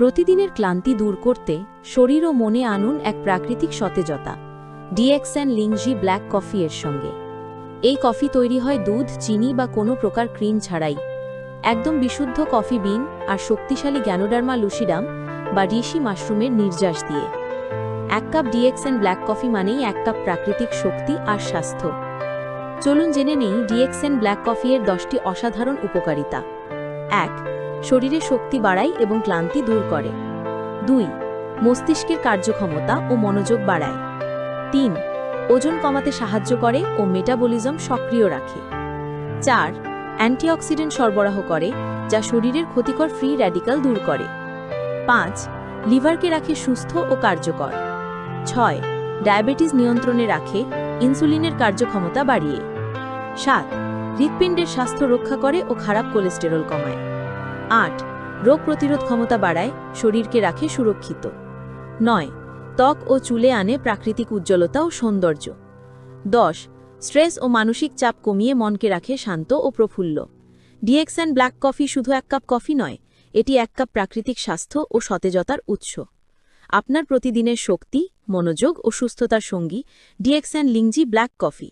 প্রতিদিনের ক্লান্তি দূর করতে শরীর ও মনে আনুন এক প্রাকৃতিক সতেজতা ডিএক্সএন লিংজি ব্ল্যাক কফি এর সঙ্গে। এই কফি তৈরি হয় দুধ, চিনি বা কোনো প্রকার ক্রিম ছাড়াই, একদম বিশুদ্ধ কফি বিন আর শক্তিশালী গ্যানোডার্মা লুসিডাম বা ঋষি মাশরুমের নির্যাস দিয়ে। এক কাপ ডিএক্সএন ব্ল্যাক কফি মানেই এক কাপ প্রাকৃতিক শক্তি আর স্বাস্থ্য। চলুন জেনে নেই ডিএক্সএন ব্ল্যাক কফি এর 10টি অসাধারণ উপকারিতা। 1. শরীরে শক্তি বাড়ায় এবং ক্লান্তি দূর করে। 2. মস্তিষ্কের কার্যক্ষমতা ও মনোযোগ বাড়ায়। 3. ওজন কমাতে সাহায্য করে ও মেটাবলিজম সক্রিয় রাখে। 4. অ্যান্টিঅক্সিডেন্ট সরবরাহ করে, যা শরীরের ক্ষতিকর ফ্রি র্যাডিক্যাল দূর করে। 5. লিভারকে রাখে সুস্থ ও কার্যকর। 6. ডায়াবেটিস নিয়ন্ত্রণে রাখে, ইনসুলিনের কার্যক্ষমতা বাড়িয়ে। 7. হৃৎপিণ্ডের স্বাস্থ্য রক্ষা করে ও খারাপ কোলেস্টেরল কমায়। 8. রোগ প্রতিরোধ ক্ষমতা বাড়ায়, শরীরকে রাখে সুরক্ষিত। 9. ত্বক ও চুলে আনে প্রাকৃতিক উজ্জ্বলতা ও সৌন্দর্য। 10. স্ট্রেস ও মানসিক চাপ কমিয়ে মনকে রাখে শান্ত ও প্রফুল্ল। ডিএক্সএন ব্ল্যাক কফি শুধু এক কাপ কফি নয়, এটি এক কাপ প্রাকৃতিক স্বাস্থ্য ও সতেজতার উৎস। আপনার প্রতিদিনের শক্তি, মনোযোগ ও সুস্থতার সঙ্গী ডিএক্সএন লিংজি ব্ল্যাক কফি।